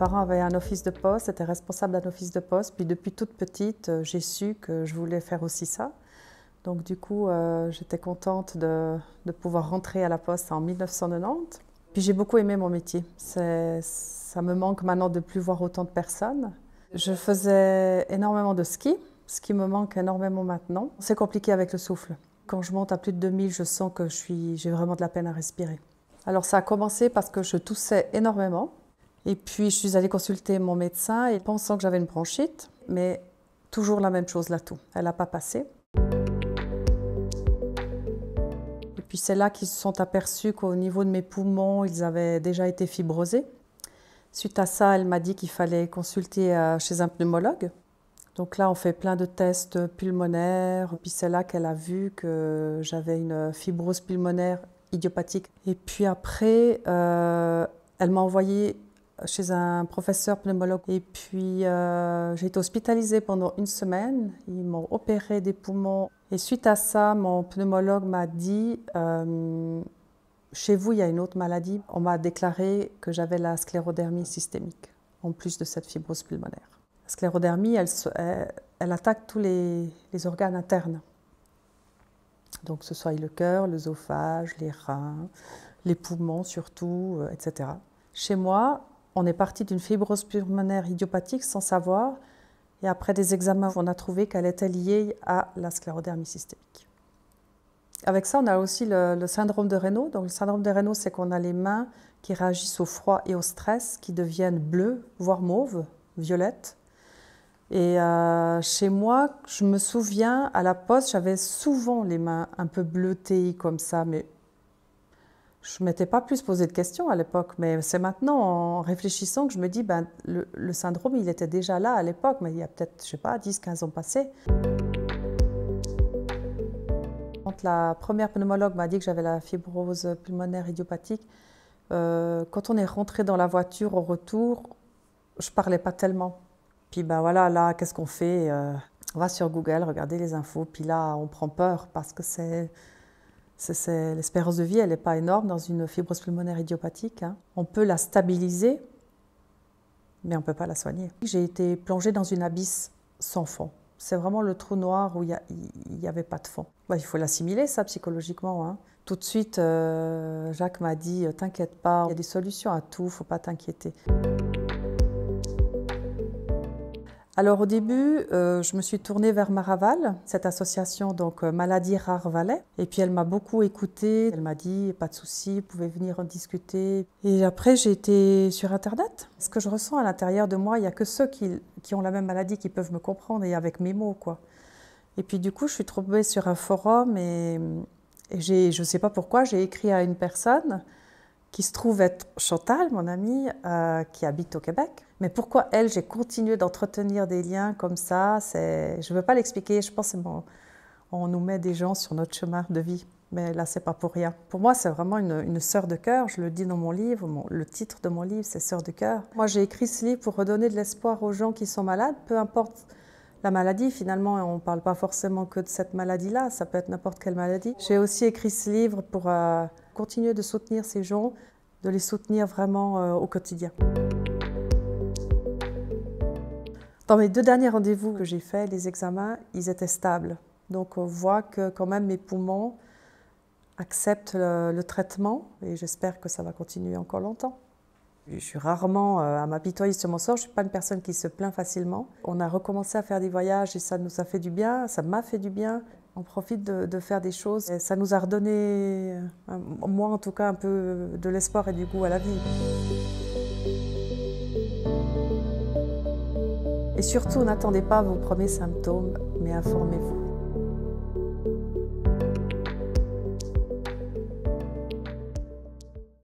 parents avaient un office de poste, étaient responsables d'un office de poste. Puis depuis toute petite, j'ai su que je voulais faire aussi ça. Donc du coup, j'étais contente de pouvoir rentrer à la poste en 1990. Puis j'ai beaucoup aimé mon métier. Ça me manque maintenant de ne plus voir autant de personnes. Je faisais énormément de ski, ce qui me manque énormément maintenant. C'est compliqué avec le souffle. Quand je monte à plus de 2000, je sens que j'ai vraiment de la peine à respirer. Alors ça a commencé parce que je toussais énormément. Et puis je suis allée consulter mon médecin et pensant que j'avais une bronchite, mais toujours la même chose, la toux. Elle n'a pas passé. Et puis c'est là qu'ils se sont aperçus qu'au niveau de mes poumons, ils avaient déjà été fibrosés. Suite à ça, elle m'a dit qu'il fallait consulter chez un pneumologue. Donc là, on fait plein de tests pulmonaires. Puis c'est là qu'elle a vu que j'avais une fibrose pulmonaire idiopathique. Et puis après, elle m'a envoyée chez un professeur pneumologue. Et puis j'ai été hospitalisée pendant 1 semaine. Ils m'ont opéré des poumons. Et suite à ça, mon pneumologue m'a dit chez vous, il y a une autre maladie. On m'a déclaré que j'avais la sclérodermie systémique, en plus de cette fibrose pulmonaire. La sclérodermie, elle attaque tous les organes internes. Donc, que ce soit le cœur, l'œsophage, les reins, les poumons surtout, etc. Chez moi, on est parti d'une fibrose pulmonaire idiopathique sans savoir. Et après des examens, on a trouvé qu'elle était liée à la sclérodermie systémique. Avec ça, on a aussi le syndrome de Raynaud. Donc, le syndrome de Raynaud, c'est qu'on a les mains qui réagissent au froid et au stress, qui deviennent bleues, voire mauves, violettes. Et chez moi, je me souviens, à la poste, j'avais souvent les mains un peu bleutées comme ça, mais je ne m'étais pas plus posé de questions à l'époque. Mais c'est maintenant, en réfléchissant, que je me dis, ben, le syndrome, il était déjà là à l'époque, mais il y a peut-être, je ne sais pas, 10-15 ans passés. Quand la première pneumologue m'a dit que j'avais la fibrose pulmonaire idiopathique, quand on est rentré dans la voiture au retour, je ne parlais pas tellement. Puis ben voilà, là, qu'est-ce qu'on fait? On va sur Google, regarder les infos, puis là, on prend peur parce que l'espérance de vie, elle n'est pas énorme dans une fibrose pulmonaire idiopathique. Hein. On peut la stabiliser, mais on ne peut pas la soigner. J'ai été plongée dans une abysse sans fond. C'est vraiment le trou noir où il n'y avait pas de fond. Ben, il faut l'assimiler, ça, psychologiquement. Hein. Tout de suite, Jacques m'a dit « T'inquiète pas, il y a des solutions à tout, il ne faut pas t'inquiéter ». Alors au début, je me suis tournée vers Maraval, cette association donc Maladies Rares Valais. Et puis elle m'a beaucoup écoutée, elle m'a dit pas de souci, vous pouvez venir en discuter. Et après j'ai été sur Internet. Ce que je ressens à l'intérieur de moi, il n'y a que ceux qui ont la même maladie qui peuvent me comprendre et avec mes mots, quoi. Et puis du coup, je suis tombée sur un forum et je ne sais pas pourquoi, j'ai écrit à une personne qui se trouve être Chantal, mon amie, qui habite au Québec. Mais pourquoi elle, j'ai continué d'entretenir des liens comme ça, je ne veux pas l'expliquer, je pense qu'on nous met des gens sur notre chemin de vie. Mais là, ce n'est pas pour rien. Pour moi, c'est vraiment une sœur de cœur, je le dis dans mon livre, le titre de mon livre, c'est Sœur de cœur. Moi, j'ai écrit ce livre pour redonner de l'espoir aux gens qui sont malades, peu importe la maladie, finalement, on ne parle pas forcément que de cette maladie-là, ça peut être n'importe quelle maladie. J'ai aussi écrit ce livre pour continuer de soutenir ces gens, de les soutenir vraiment au quotidien. Dans mes 2 derniers rendez-vous que j'ai faits, les examens, ils étaient stables. Donc on voit que quand même mes poumons acceptent le traitement et j'espère que ça va continuer encore longtemps. Je suis rarement à m'apitoyer sur mon sort, je ne suis pas une personne qui se plaint facilement. On a recommencé à faire des voyages et ça nous a fait du bien, ça m'a fait du bien. On profite de faire des choses et ça nous a redonné, moi en tout cas, un peu de l'espoir et du goût à la vie. Et surtout, n'attendez pas vos premiers symptômes, mais informez-vous.